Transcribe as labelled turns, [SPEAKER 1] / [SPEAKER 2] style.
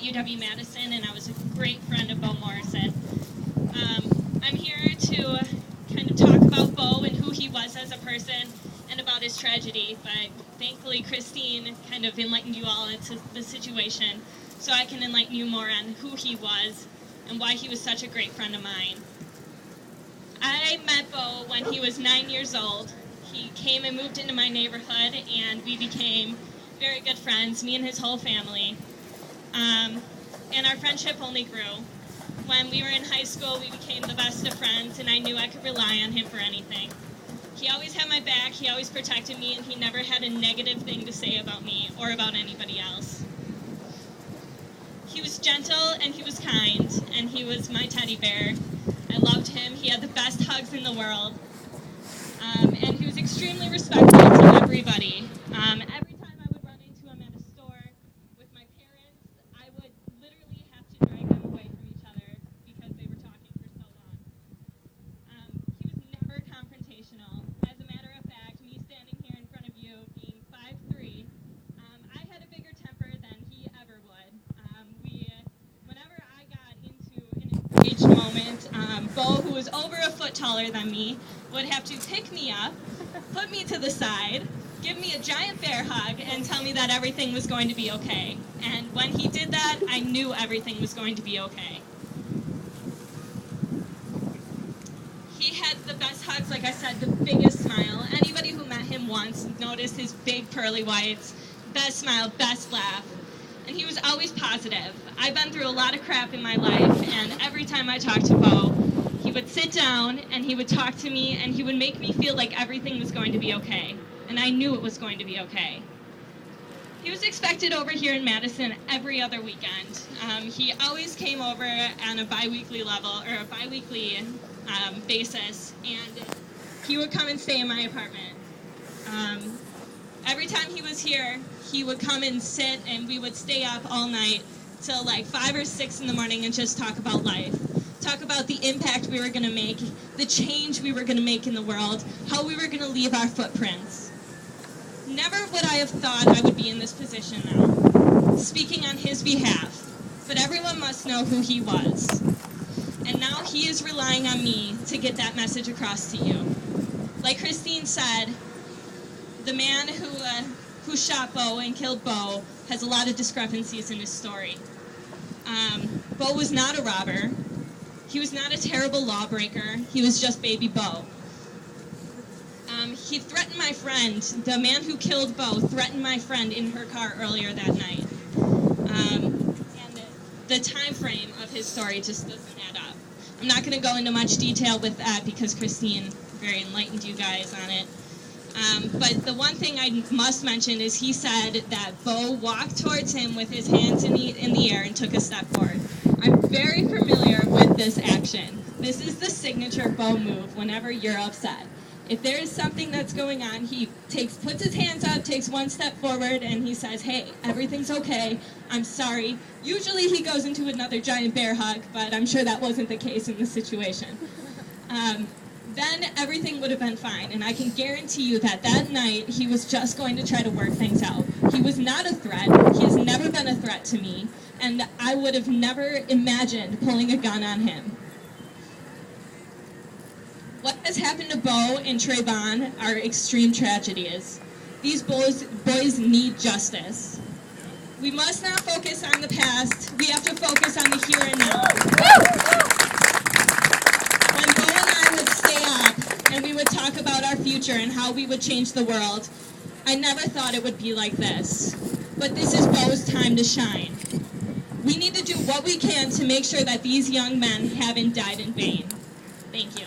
[SPEAKER 1] UW-Madison, and I was a great friend of Bo Morrison. I'm here to kind of talk about Bo and who he was as a person and about his tragedy, but thankfully Christine kind of enlightened you all into the situation, so I can enlighten you more on who he was and why he was such a great friend of mine. I met Bo when he was 9 years old. He came and moved into my neighborhood, and we became very good friends, me and his whole family. And our friendship only grew. When we were in high school, we became the best of friends, and I knew I could rely on him for anything. He always had my back, he always protected me, and he never had a negative thing to say about me or about anybody else. He was gentle, and he was kind, and he was my teddy bear. I loved him. He had the best hugs in the world. And he was extremely respectful to everybody. Every time I would run into him at a store with my parents, I would literally have to drag them away from each other because they were talking for so long. He was never confrontational. As a matter of fact, me standing here in front of you, being 5'3", I had a bigger temper than he ever would. Whenever I got into an enraged moment, Bo, who was over a foot taller than me, would have to pick me up, put me to the side, give me a giant bear hug, and tell me that everything was going to be okay. And when he did that, I knew everything was going to be okay. He had the best hugs, like I said, the biggest smile. Anybody who met him once noticed his big pearly whites, best smile, best laugh. And he was always positive. I've been through a lot of crap in my life, and every time I talked to Bo, he would sit down and he would talk to me and he would make me feel like everything was going to be okay. And I knew it was going to be okay. He was expected over here in Madison every other weekend. He always came over on a bi-weekly level, or a bi-weekly basis, and he would come and stay in my apartment. Every time he was here, he would come and sit, and we would stay up all night till like 5 or 6 in the morning and just talk about life. Talk about the impact we were going to make, the change we were going to make in the world, how we were going to leave our footprints. Never would I have thought I would be in this position now, speaking on his behalf, but everyone must know who he was. And now he is relying on me to get that message across to you. Like Christine said, the man who shot Bo and killed Bo has a lot of discrepancies in his story. Bo was not a robber. He was not a terrible lawbreaker. He was just baby Bo. He threatened my friend. The man who killed Bo threatened my friend in her car earlier that night. And the time frame of his story just doesn't add up. I'm not going to go into much detail with that because Christine very enlightened you guys on it. But the one thing I must mention is he said that Bo walked towards him with his hands in the air and took a step forward. I'm very familiar with this action. This is the signature Bo move whenever you're upset. If there is something that's going on, he puts his hands up, takes one step forward, and he says, "Hey, everything's okay. I'm sorry." Usually he goes into another giant bear hug, but I'm sure that wasn't the case in this situation. Then everything would have been fine, and I can guarantee you that that night he was just going to try to work things out. He was not a threat. He has never been a threat to me, and I would have never imagined pulling a gun on him. What has happened to Bo and Trayvon are extreme tragedies. These boys need justice. We must not focus on the past. We have to focus on the here and now. When Bo and I would stay up and we would talk about our future and how we would change the world, I never thought it would be like this. But this is Bo's time to shine. We need to do what we can to make sure that these young men haven't died in vain. Thank you.